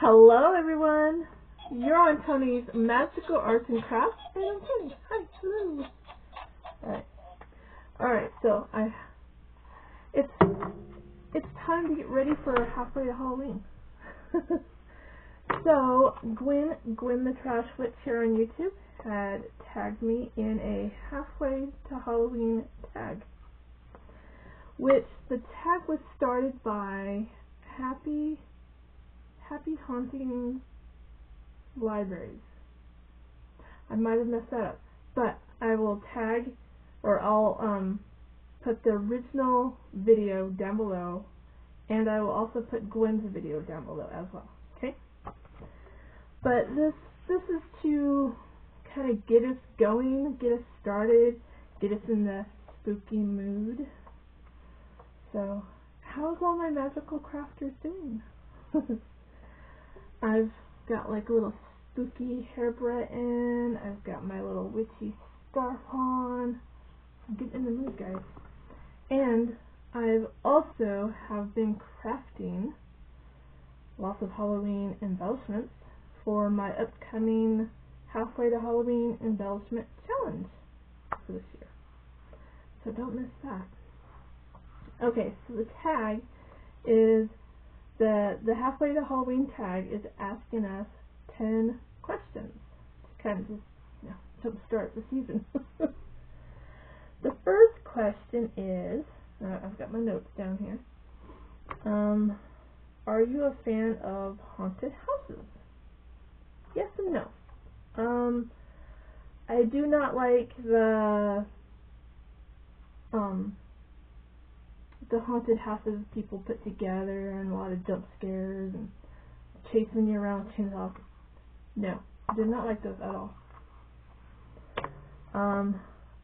Hello everyone! You're on Tony's Magical Arts and Crafts, and I'm Tony. Hi, hello. Alright, so it's time to get ready for halfway to Halloween. So Gwen the Trash Witch here on YouTube had tagged me in a halfway to Halloween tag, which the tag was started by Happy Haunting Libraries. I might have messed that up, but I will tag, or I'll put the original video down below, and I will also put Gwen's video down below as well. Okay? But this is to kind of get us going, get us started, get us in the spooky mood. So, how's all my magical crafters doing? I've got like a little spooky hairbread in, I've got my little witchy scarf on. I'm getting in the mood, guys. And I've also have been crafting lots of Halloween embellishments for my upcoming Halfway to Halloween Embellishment Challenge for this year. So don't miss that. Okay, so the tag is the Halfway to Halloween tag is asking us 10 questions to kind of just, jumpstart the season. The first question is, I've got my notes down here. Are you a fan of haunted houses? Yes and no. I do not like the haunted houses people put together and a lot of jump scares and chasing you around with chainsaws. No, I did not like those at all.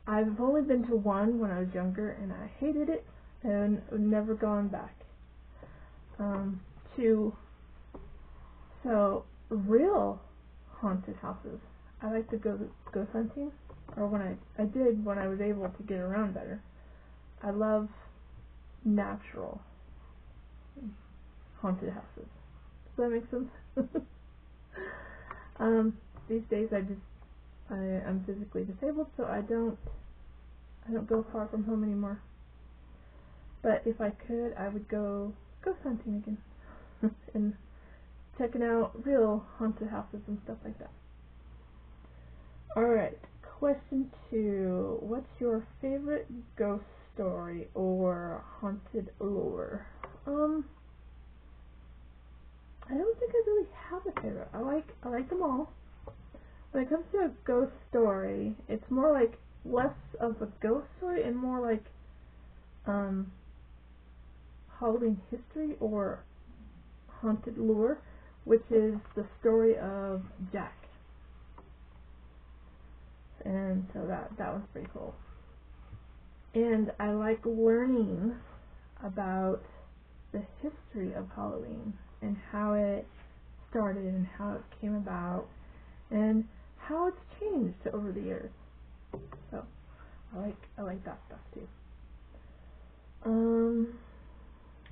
I've only been to one when I was younger and I hated it and never gone back. So real haunted houses, I like to go ghost hunting, or when I did when I was able to get around better. I love natural haunted houses. Does that make sense? These days I'm physically disabled, so I don't go far from home anymore. But if I could, I would go ghost hunting again and checking out real haunted houses and stuff like that. Alright, question 2. What's your favorite ghost story or haunted lore? I don't think I really have a favorite. I like them all. When it comes to a ghost story, it's more like less of a ghost story and more like Halloween history or haunted lore, which is the story of Jack. And so that was pretty cool. And I like learning about the history of Halloween and how it started and how it came about and how it's changed over the years. So I like that stuff too.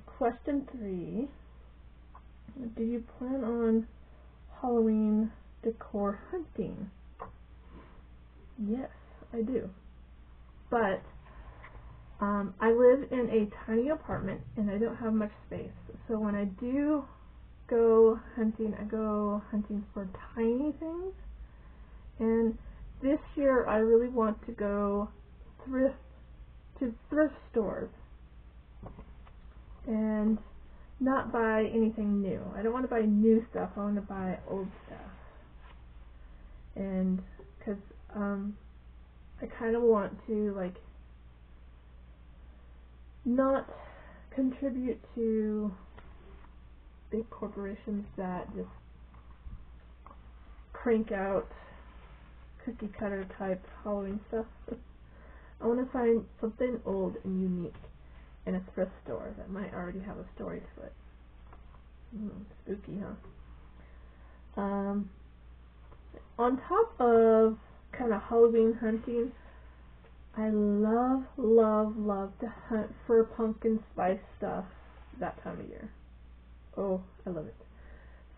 Question 3. Do you plan on Halloween decor hunting? Yes, I do. But I live in a tiny apartment and I don't have much space. So when I do go hunting, I go hunting for tiny things. And this year I really want to go thrift stores and not buy anything new. I don't want to buy new stuff, I want to buy old stuff. And because I kind of want to not contribute to big corporations that just crank out cookie cutter type Halloween stuff. I want to find something old and unique in a thrift store that might already have a story to it. Spooky, huh? On top of kind of Halloween hunting, I love to hunt for pumpkin spice stuff that time of year. Oh, I love it.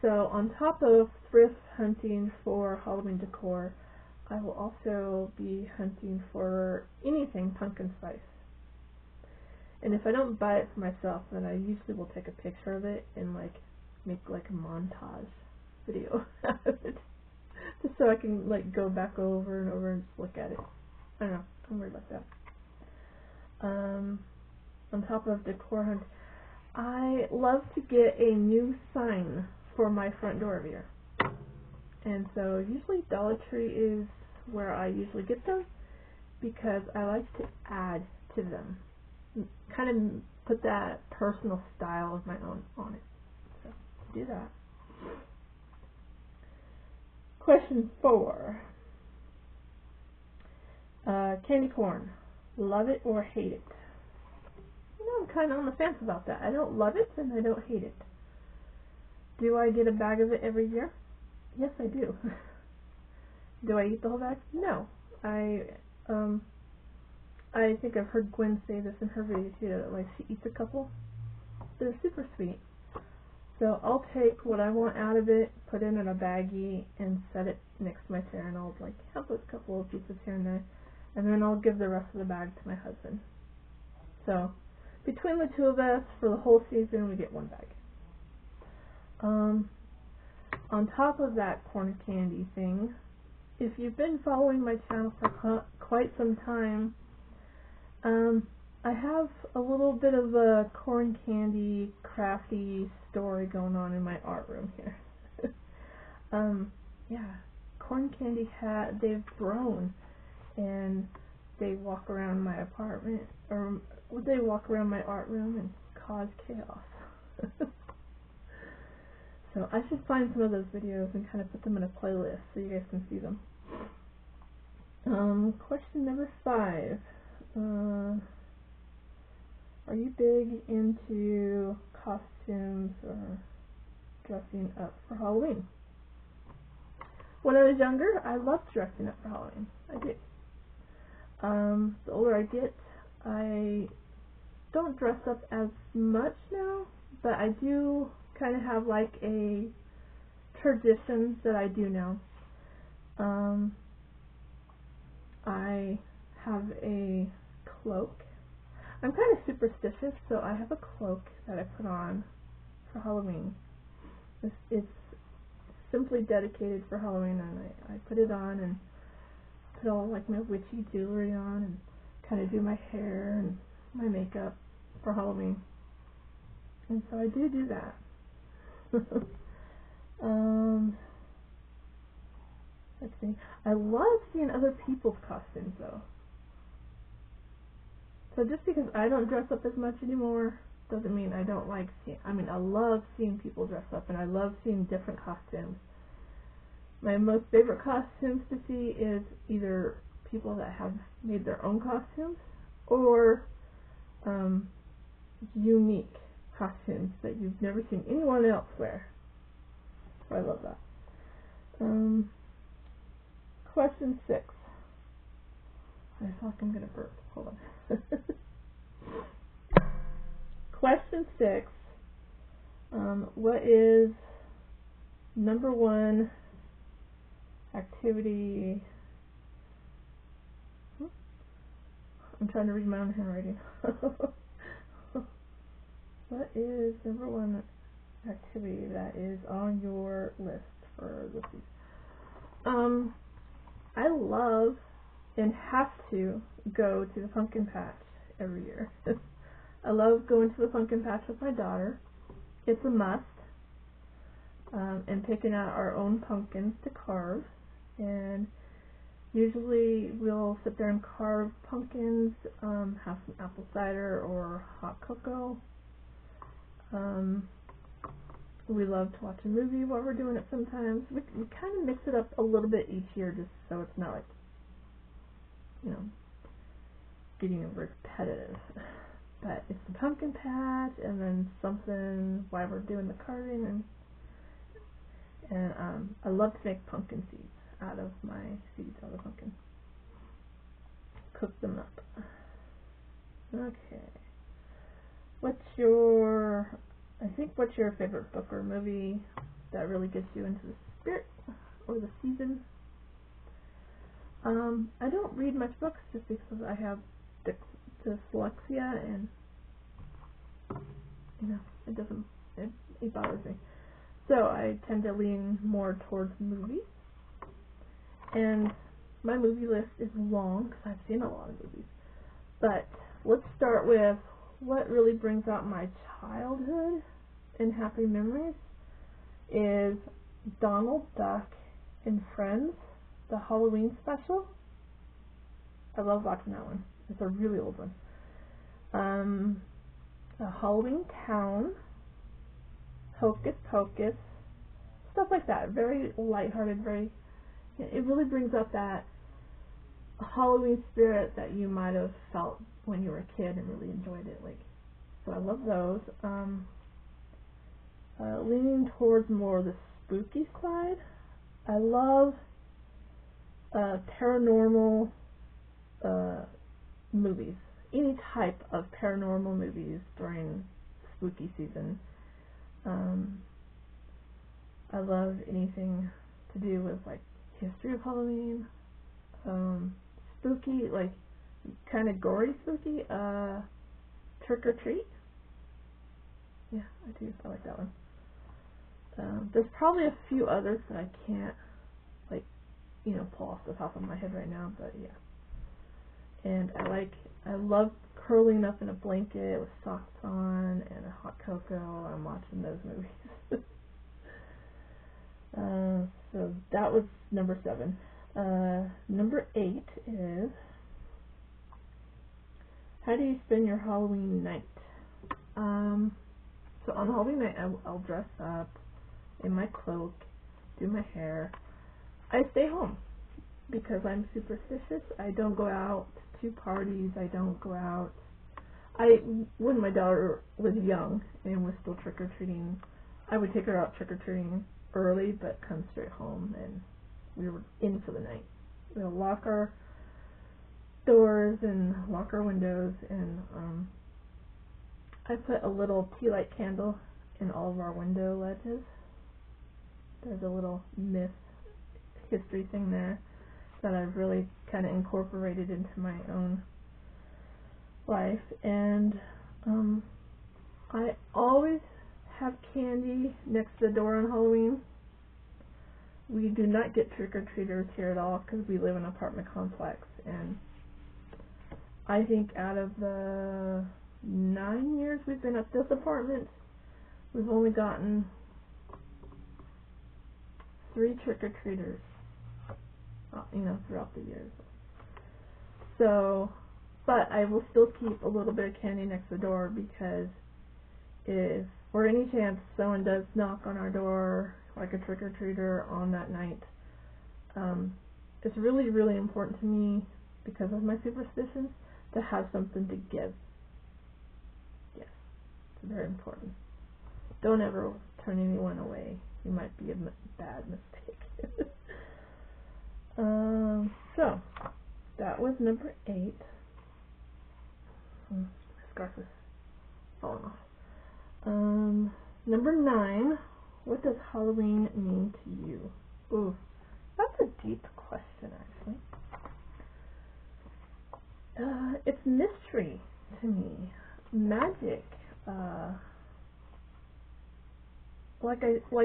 So on top of thrift hunting for Halloween decor, I will also be hunting for anything pumpkin spice. And if I don't buy it for myself, then I usually will take a picture of it and like make like a montage video out of it, just so I can like go back over and over and just look at it. I don't know, I'm worried about that. On top of decor hunt, I love to get a new sign for my front door every year. And so usually Dollar Tree is where I usually get them, because I like to add to them. Kind of put that personal style of my own on it. So do that. Question 4. Candy corn. Love it or hate it? You know, I'm kind of on the fence about that. I don't love it and I don't hate it. Do I get a bag of it every year? Yes, I do. Do I eat the whole bag? No. I think I've heard Gwen say this in her video too, that like she eats a couple. They're super sweet. So I'll take what I want out of it, put it in a baggie, and set it next to my chair, and I'll like have a couple of pieces here and there, and then I'll give the rest of the bag to my husband. So between the two of us, for the whole season, we get one bag. On top of that corn candy thing, if you've been following my channel for quite some time, I have a little bit of a corn candy crafty story going on in my art room here. Yeah, corn candy they've grown, and they walk around my apartment, or they walk around my art room and cause chaos. So I should find some of those videos and kind of put them in a playlist so you guys can see them. Question number 5. Are you big into costumes or dressing up for Halloween? When I was younger, I loved dressing up for Halloween. I did. The older I get, I don't dress up as much now, but I do kind of have like a tradition that I do now. I have a cloak. I'm kind of superstitious, so I have a cloak that I put on for Halloween. It's simply dedicated for Halloween, and I put it on and put all like my witchy jewelry on and kind of do my hair and my makeup for Halloween. And so I do that. Let's see. I love seeing other people's costumes though. So just because I don't dress up as much anymore doesn't mean I don't like seeing. I mean, I love seeing people dress up, and I love seeing different costumes. My most favorite costumes to see is either people that have made their own costumes or unique costumes that you've never seen anyone else wear. So I love that. Question 6. I feel like I'm gonna burp. Hold on. Question 6. What is number 1 activity? I'm trying to read my own handwriting. What is number 1 activity that is on your list for this season? I love and have to go to the pumpkin patch every year. I love going to the pumpkin patch with my daughter. It's a must. And picking out our own pumpkins to carve. And usually we'll sit there and carve pumpkins, have some apple cider or hot cocoa. We love to watch a movie while we're doing it sometimes. We kind of mix it up a little bit each year just so it's not like, you know, getting repetitive. But it's the pumpkin patch and then something while we're doing the carving, and I love to make pumpkin seeds out of my seeds out of the pumpkin. Cook them up. Okay. What's your favorite book or movie? that really gets you into the spirit or the season. I don't read much books just because I have dyslexia, and it bothers me. So I tend to lean more towards movies, and my movie list is long because I've seen a lot of movies. But let's start with what really brings out my childhood and happy memories is Donald Duck and Friends, the Halloween special. I love watching that one. It's a really old one. Halloween Town, Hocus Pocus, stuff like that. Very lighthearted, it really brings up that Halloween spirit that you might have felt when you were a kid and really enjoyed it. So I love those. Leaning towards more of the spooky side, I love paranormal movies. Any type of paranormal movies during spooky season. I love anything to do with history of Halloween, spooky, kind of gory spooky, Trick or Treat. Yeah, I do. I like that one. There's probably a few others that I can't pull off the top of my head right now, but yeah. And I love curling up in a blanket with socks on and a hot cocoa while I'm watching those movies. So that was number 7. Number 8 is, how do you spend your Halloween night? So on Halloween night, I'll dress up in my cloak, do my hair. I stay home because I'm superstitious. I don't go out to parties. I don't go out. When my daughter was young and was still trick-or-treating, I would take her out trick-or-treating early, but come straight home, and we were in for the night. We'll lock our doors and lock our windows, and I put a little tea light candle in all of our window ledges. There's a little myth history thing there that I've really kind of incorporated into my own life. And I always have candy next to the door on Halloween. We do not get trick-or-treaters here at all because we live in an apartment complex, and I think out of the 9 years we've been at this apartment, we've only gotten 3 trick-or-treaters, throughout the years. So, but I will still keep a little bit of candy next to the door, because if for any chance someone does knock on our door, like a trick-or-treater on that night, it's really, really important to me, because of my superstitions, to have something to give. Yes, it's very important. Don't ever turn anyone away. You might be a bad mistake. So, that was number 8. My scarf is falling off. Number 9, what does Halloween mean to you? Ooh, that's a deep question, actually. It's mystery to me. Magic. Like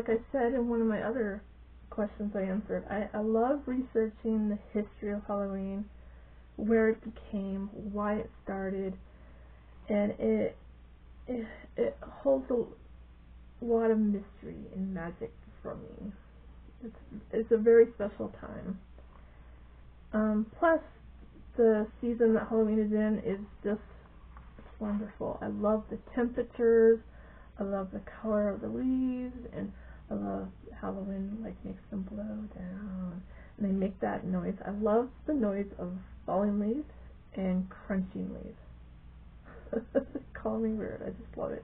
I said in one of my other questions I answered, I love researching the history of Halloween, where it became, why it started, and it holds a lot of mystery and magic for me. It's a very special time. Plus, the season that Halloween is in is just wonderful. I love the temperatures. I love the color of the leaves, and I love how the wind makes them blow down, and they make that noise. I love the noise of falling leaves and crunching leaves. Call me weird. I just love it.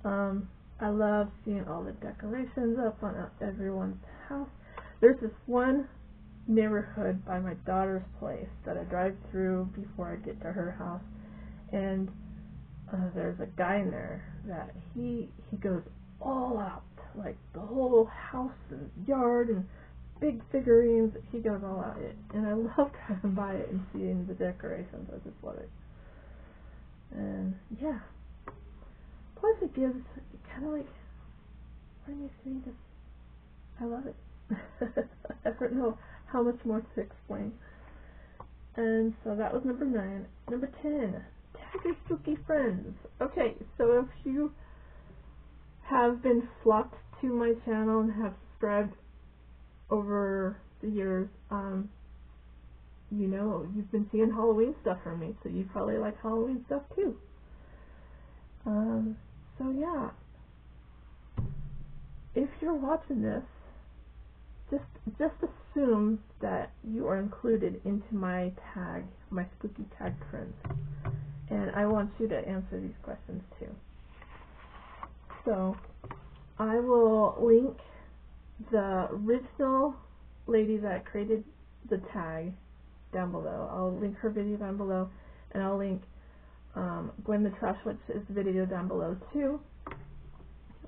I love seeing all the decorations up on everyone's house. There's this one neighborhood by my daughter's place that I drive through before I get to her house, and there's a guy in there that he goes all out. like the whole house and yard and big figurines. He goes all out it, and I love driving by it and seeing the decorations. I just love it. And yeah, plus it kind of like, what makes me just, I love it. I don't know how much more to explain. And so that was number 9. Number 10, tag your spooky friends. Okay, so if you have been flocked to my channel and have subscribed over the years, you know, you've been seeing Halloween stuff from me, so you probably like Halloween stuff too. So yeah, if you're watching this, just assume that you are included into my tag, my spooky tag friends, and I want you to answer these questions too. So I will link the original lady that created the tag down below. I'll link her video down below, and I'll link Gwen the Trash Witch's video down below too,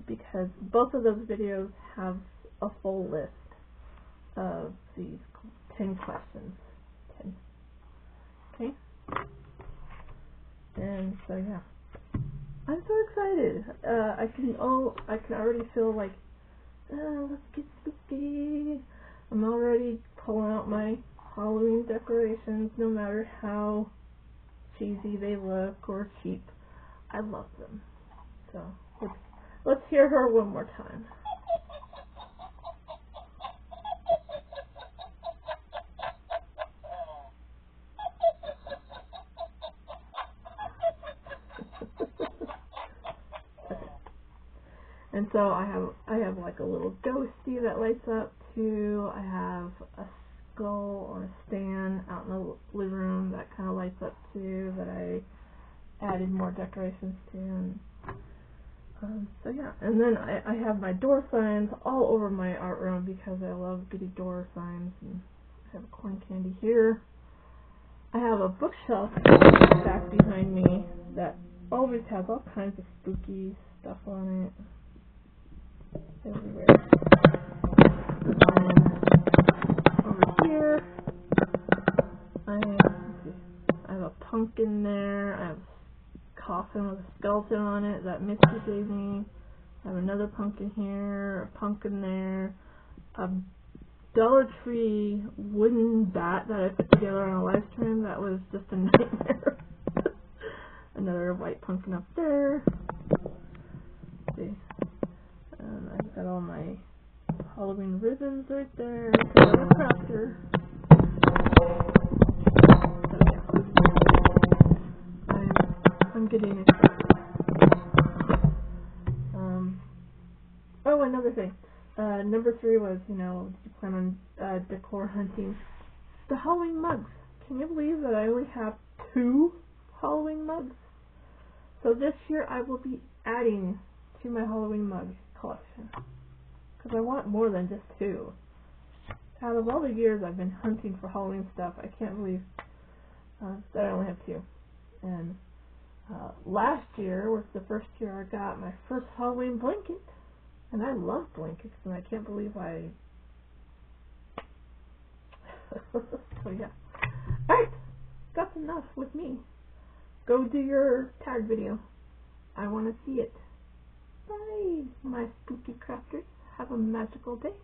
because both of those videos have a full list of these 10 questions. 10. Okay? And so yeah, I'm so excited. I can already feel like, let's get spooky. I'm already pulling out my Halloween decorations, no matter how cheesy they look or cheap. I love them. So let's hear her one more time. And so I have like a little ghosty that lights up too. I have a skull on a stand out in the living room that kind of lights up too, that I added more decorations to. And so yeah, and then I have my door signs all over my art room because I love getting door signs. And I have a corn candy here. I have a bookshelf back behind me that always has all kinds of spooky stuff on it. Everywhere. Over here, I have a pumpkin there. I have a coffin with a skeleton on it that Misty gave me. I have another pumpkin here, a pumpkin there, a Dollar Tree wooden bat that I put together on a live stream that was just a nightmare. Another white pumpkin up there. See. And I've got all my Halloween ribbons right there. Another crafter. So yeah, I'm getting excited. Oh, another thing. Number 3 was, did you plan on decor hunting? The Halloween mugs. Can you believe that I only have 2 Halloween mugs? So this year I will be adding to my Halloween mug collection, because I want more than just 2. Out of all the years I've been hunting for Halloween stuff, I can't believe that I only have 2. And last year was the first year I got my first Halloween blanket, and I love blankets, and I can't believe I so yeah. Alright, that's enough with me. Go do your tag video. I want to see it. Bye, my spooky crafters. Have a magical day.